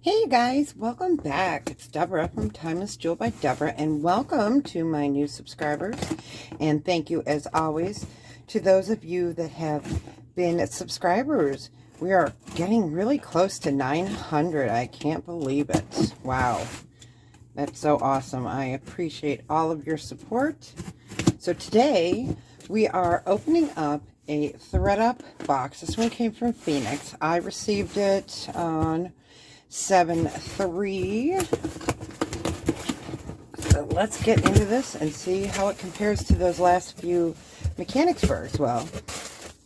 Hey you guys, welcome back. It's Debra from Timeless Jewel by Debra, and welcome to my new subscribers. And thank you as always to those of you that have been subscribers. We are getting really close to 900. I can't believe it. Wow. That's so awesome. I appreciate all of your support. So today we are opening up a ThredUp box. This one came from Phoenix. I received it on 7/3. So let's get into this and see how it compares to those last few mechanics furs. Well,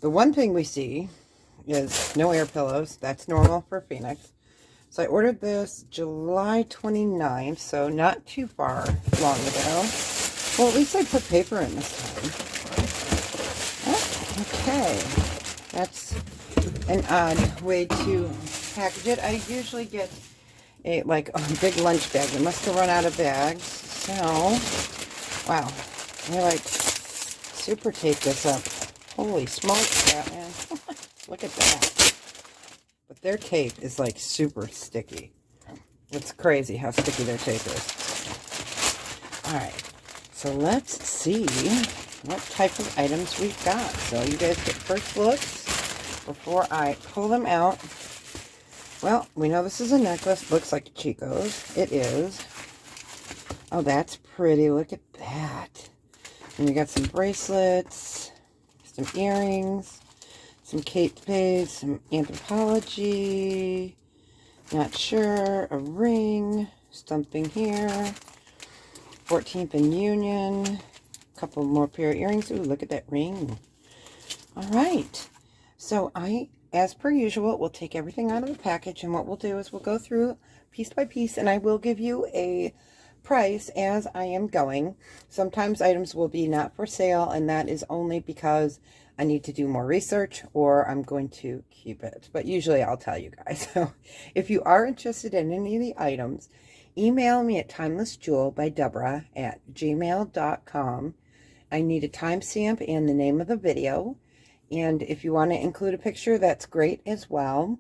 the one thing we see is no air pillows. That's normal for Phoenix. So I ordered this July 29th, so not too far long ago. Well, at least I put paper in this time. Oh, okay. That's an odd way to package it. I usually get a big lunch bag. They must have run out of bags. So, wow. I super tape this up. Holy smokes, Batman. Look at that. But their tape is super sticky. It's crazy how sticky their tape is. Alright. So let's see what type of items we've got. So you guys get first looks before I pull them out. Well, we know this is a necklace. Looks like Chico's. It is. Oh, that's pretty. Look at that. And we got some bracelets, some earrings, some Kate Spade, some Anthropology. Not sure. A ring. Something here. 14th and Union. A couple more pair of earrings. Ooh, look at that ring. All right. So as per usual, we'll take everything out of the package, and what we'll do is we'll go through piece by piece, and I will give you a price as I am going. Sometimes items will be not for sale, and that is only because I need to do more research or I'm going to keep it. But usually I'll tell you guys. So if you are interested in any of the items, email me at timelessjewelbydebra@gmail.com. I need a timestamp and the name of the video. And if you want to include a picture, that's great as well.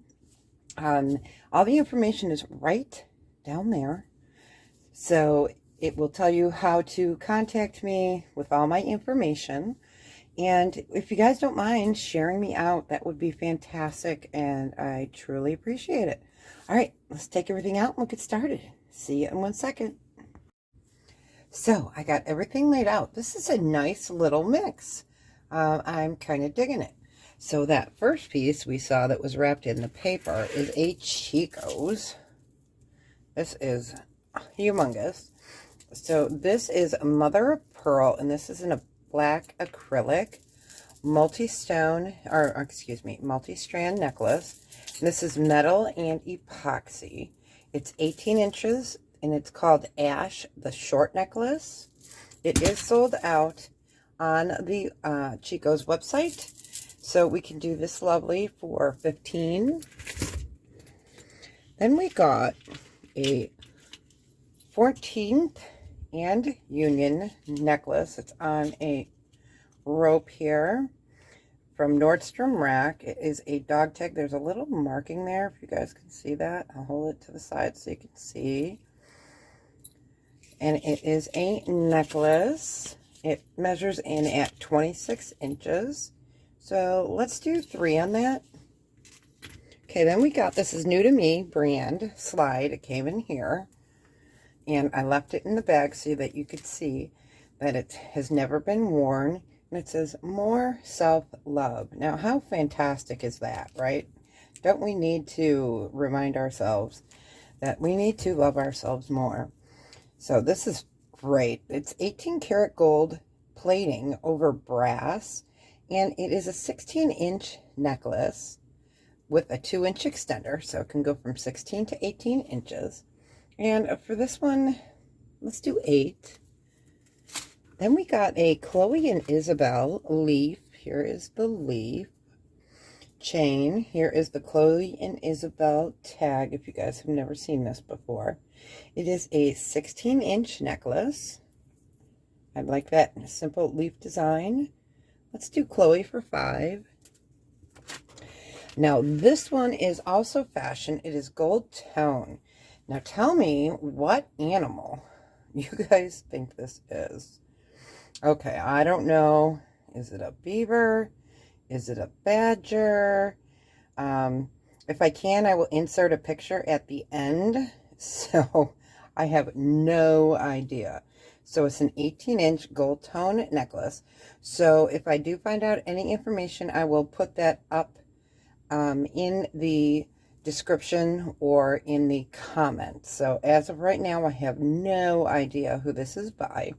All the information is right down there. So it will tell you how to contact me with all my information. And if you guys don't mind sharing me out, that would be fantastic. And I truly appreciate it. All right, let's take everything out and we'll get started. See you in 1 second. So I got everything laid out. This is a nice little mix. I'm kind of digging it. So that first piece we saw that was wrapped in the paper is a Chico's. This is humongous. So this is mother of pearl, and this is in a black acrylic multi-strand necklace. And this is metal and epoxy. It's 18 inches, and it's called Ash, the short necklace. It is sold out on the Chico's website, so we can do this lovely for $15. Then we got a 14th and Union necklace. It's on a rope here from Nordstrom Rack. It is a dog tag. There's a little marking there, if you guys can see that. I'll hold it to the side so you can see. And it is a necklace. It measures in at 26 inches. So let's do 3 on that. Okay, then we got, this is new to me, brand slide. It came in here. And I left it in the bag so that you could see that it has never been worn. And it says, more self-love. Now, how fantastic is that, right? Don't we need to remind ourselves that we need to love ourselves more? So this is great. It's 18 karat gold plating over brass, and it is a 16-inch necklace with a 2-inch extender, so it can go from 16 to 18 inches. And for this one, let's do 8. Then we got a Chloe and Isabel leaf. Here is the leaf chain. Here is the Chloe and Isabel tag, if you guys have never seen this before. It is a 16-inch necklace. I like that simple leaf design. Let's do Chloe for 5. Now this one is also fashion. It is gold tone. Now tell me what animal you guys think this is. Okay, I don't know. Is it a beaver? Is it a badger? If I can, I will insert a picture at the end. So I have no idea. So it's an 18-inch gold tone necklace. So if I do find out any information, I will put that up in the description or in the comments. So as of right now, I have no idea who this is by.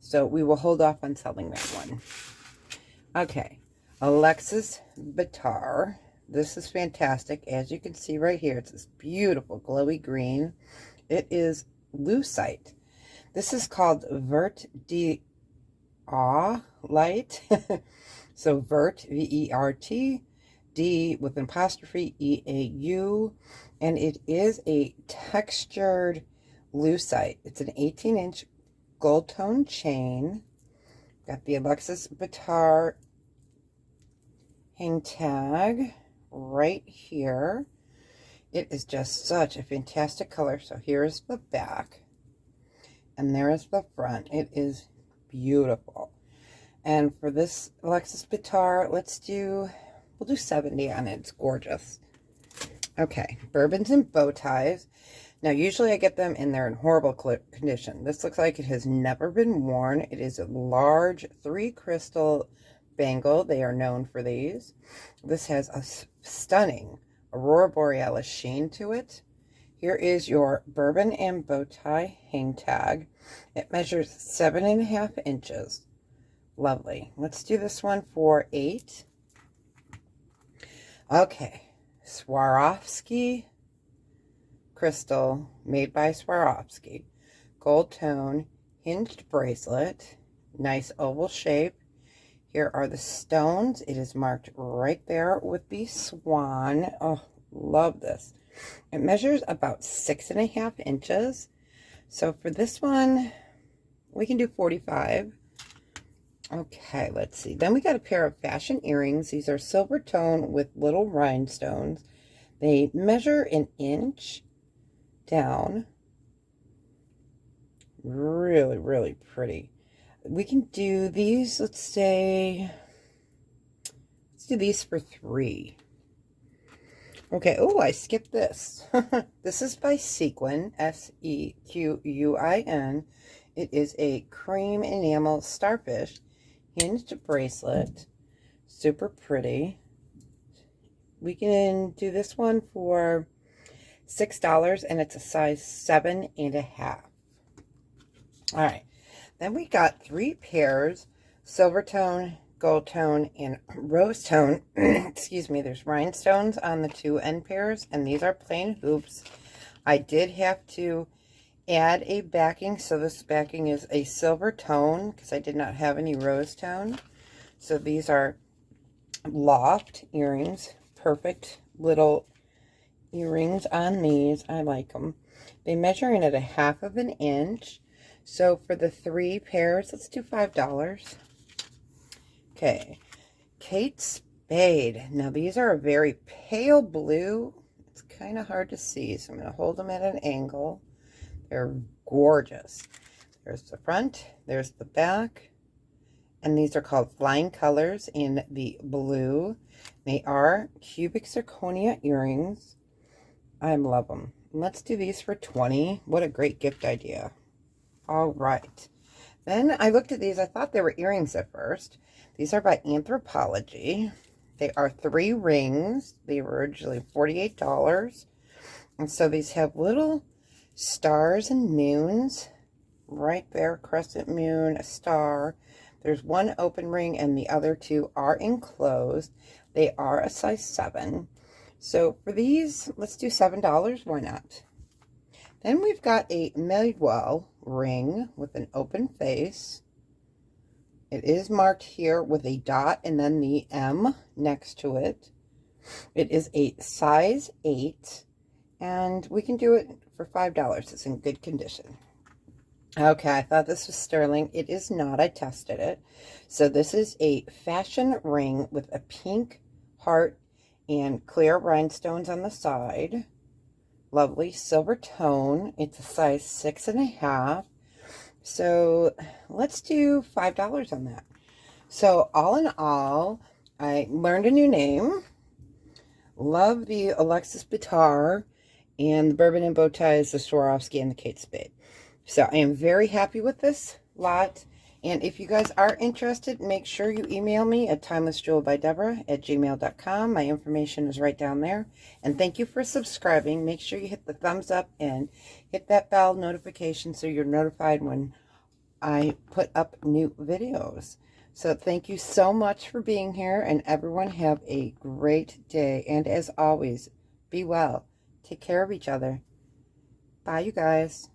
So we will hold off on selling that one. Okay, Alexis Bittar. This is fantastic. As you can see right here, it's this beautiful glowy green. It is lucite. This is called Vert Light. So Vert, V-E-R-T, D with an apostrophe, E-A-U. And it is a textured lucite. It's an 18-inch gold tone chain. Got the Alexis Bittar hang tag right here. It is just such a fantastic color. So here's the back and there is the front. It is beautiful. And for this Alexis Bittar, we'll do 70 on it. It's gorgeous. Okay, bourbons and bow ties. Now, usually I get them and they're in horrible condition. This looks like it has never been worn. It is a large 3 crystal bangle. They are known for these. This has a stunning Aurora Borealis sheen to it. Here is your bourbon and bow tie hang tag. It measures 7.5 inches. Lovely. Let's do this one for 8. Okay, Swarovski crystal, made by Swarovski, gold tone, hinged bracelet, nice oval shape. Here are the stones. It is marked right there with the swan. Oh, love this. It measures about 6.5 inches. So for this one, we can do 45. Okay, let's see. Then we got a pair of fashion earrings. These are silver tone with little rhinestones. They measure an inch down. Really, really pretty. We can do these, let's do these for 3. Okay, oh, I skipped this. This is by Sequin, S-E-Q-U-I-N. It is a cream enamel starfish hinged bracelet. Super pretty. We can do this one for $6, and it's a size 7.5. All right. Then we got 3 pairs, silver tone, gold tone, and rose tone. Excuse me, there's rhinestones on the 2 end pairs, and these are plain hoops. I did have to add a backing, so this backing is a silver tone because I did not have any rose tone. So these are loft earrings, perfect little earrings on these. I like them. They measure in at 1/2 inch. So for the 3 pairs, let's do $5. Okay, Kate Spade. Now these are a very pale blue. It's kind of hard to see, so I'm going to hold them at an angle. They're gorgeous. There's the front, there's the back, and these are called Flying Colors in the blue. They are cubic zirconia earrings. I love them. Let's do these for 20. What a great gift idea. All right. Then I looked at these. I thought they were earrings at first. These are by Anthropologie. They are 3 rings. They were originally $48. And so these have little stars and moons right there. Crescent moon, a star. There's 1 open ring and the other 2 are enclosed. They are a size 7. So for these, let's do $7. Why not? Then we've got a Medwell ring with an open face. It is marked here with a dot and then the M next to it. It is a size 8, and we can do it for $5. It's in good condition. Okay, I thought this was sterling. It is not. I tested it. So this is a fashion ring with a pink heart and clear rhinestones on the side. lovely silver tone. It's a size 6.5. So let's do $5 on that. So all in all, I learned a new name. Love the Alexis Bittar, and the bourbon and bow ties, the Swarovski, and the Kate Spade. So I am very happy with this lot. And if you guys are interested, make sure you email me at timelessjewelbydebra@gmail.com. My information is right down there. And thank you for subscribing. Make sure you hit the thumbs up and hit that bell notification so you're notified when I put up new videos. So thank you so much for being here, and everyone have a great day. And as always, be well. Take care of each other. Bye, you guys.